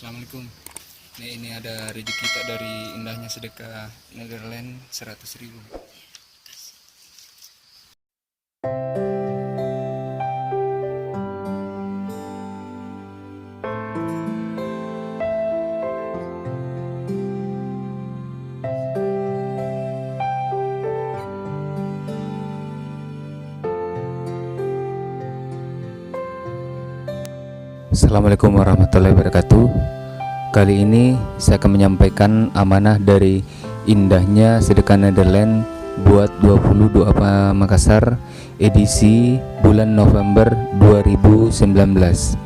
Assalamualaikum. Ini ada rezeki tak dari indahnya sedekah Netherlands 100.000. Assalamualaikum warahmatullahi wabarakatuh. Kali ini saya akan menyampaikan amanah dari indahnya sedekah Netherlands buat 22 Makassar edisi bulan November 2019.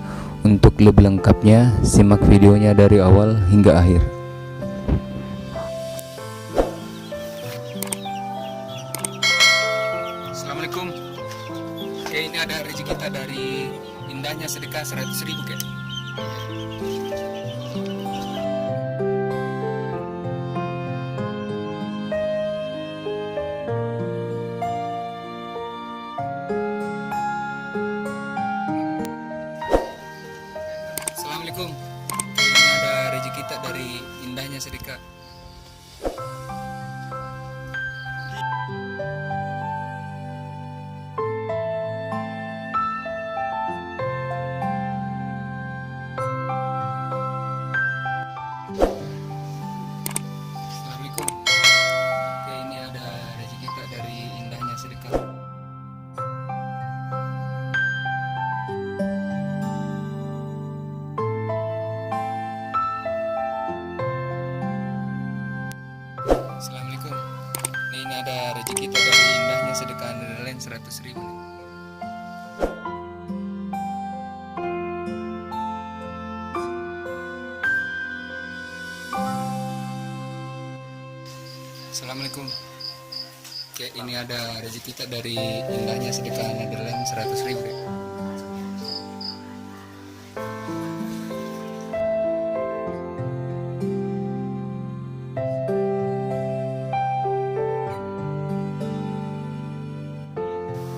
Untuk lebih lengkapnya simak videonya dari awal hingga akhir. Assalamualaikum. Oke, ini ada rezeki kita dari indahnya sedekah 100.000 ke. Assalamualaikum. Oke, ini ada rezeki kita dari indahnya sedekah. Assalamualaikum. Oke, ini ada rezeki kita dari indahnya sedekah. Assalamualaikum. Ini ada rezeki kita dari indahnya sedekah Netherlands 100.000. Assalamualaikum. Oke, ini ada rezeki kita dari indahnya sedekah Netherlands 100.000.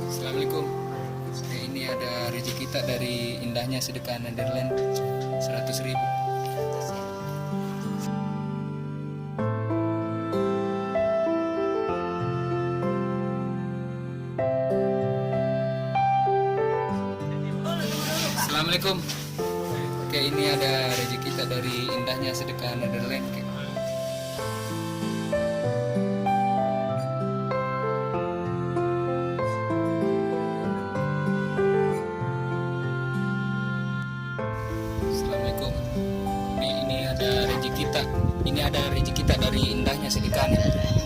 Assalamualaikum. Ini ada rezeki kita dari indahnya sedekah Netherlands 100.000. Assalamualaikum. Oke, ini ada rezeki kita dari indahnya sedekah Netherlands. Assalamualaikum. Ini ada rezeki kita. Ini ada rezeki kita dari indahnya sedekah Netherlands.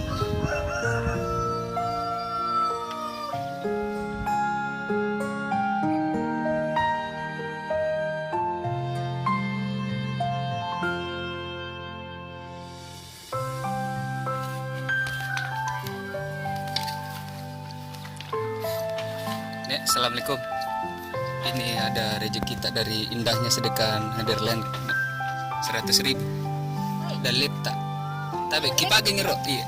Assalamualaikum. Ini ada rezeki kita dari indahnya sedekah Netherlands 100.000. Dan letak. Tapi kipagi ngerok iya.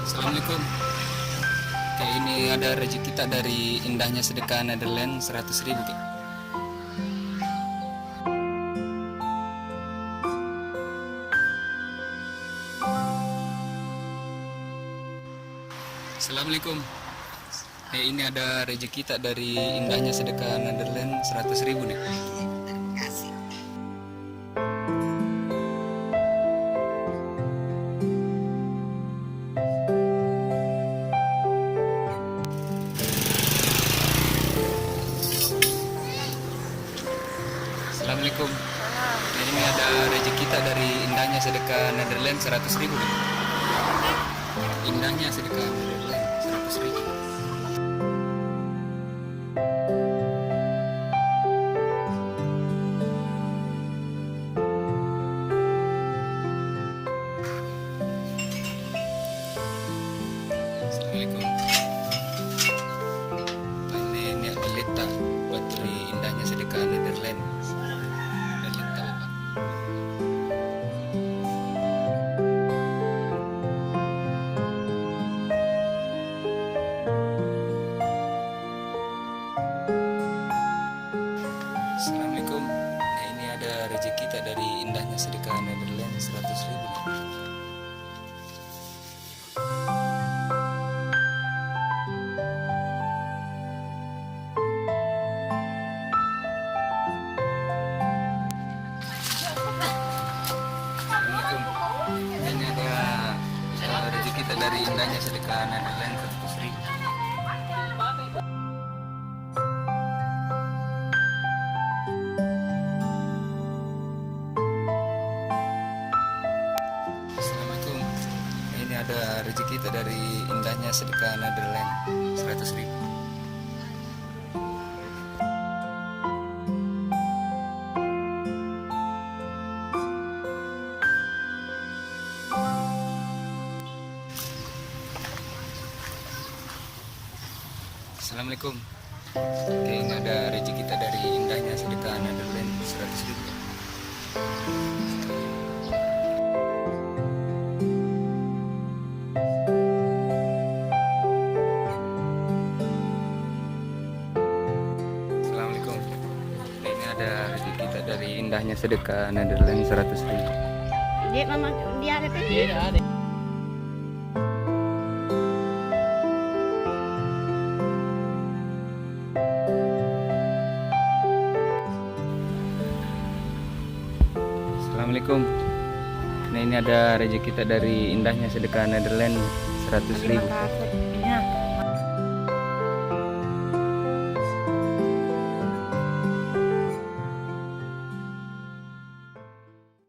Assalamualaikum. Oke, ini ada rezeki kita dari indahnya sedekah Netherlands 100.000. Assalamualaikum. Ini ada rezeki kita dari indahnya sedekah Netherlands 100.000 nih. Assalamualaikum. Ini ada rezeki kita dari indahnya sedekah Netherlands 100.000 nih. Indahnya sedekah Netherlands 100.000. Assalamualaikum. Ini ada letak buat dari indahnya sedekah Netherlands. Dan letak Bapak. dari indahnya sedekah Netherlands 100.000. Assalamualaikum. Ini ada rezeki kita dari indahnya sedekah Netherlands 100.000. Assalamualaikum. Oke, ini ada rezeki kita dari indahnya sedekah Netherlands 100.000. Assalamualaikum. Ini ada rezeki kita dari indahnya sedekah Netherlands 100.000. Dia mama dia ada Assalamualaikum. Nah, ini ada rezeki kita dari indahnya sedekah Netherlands 100.000. kasih.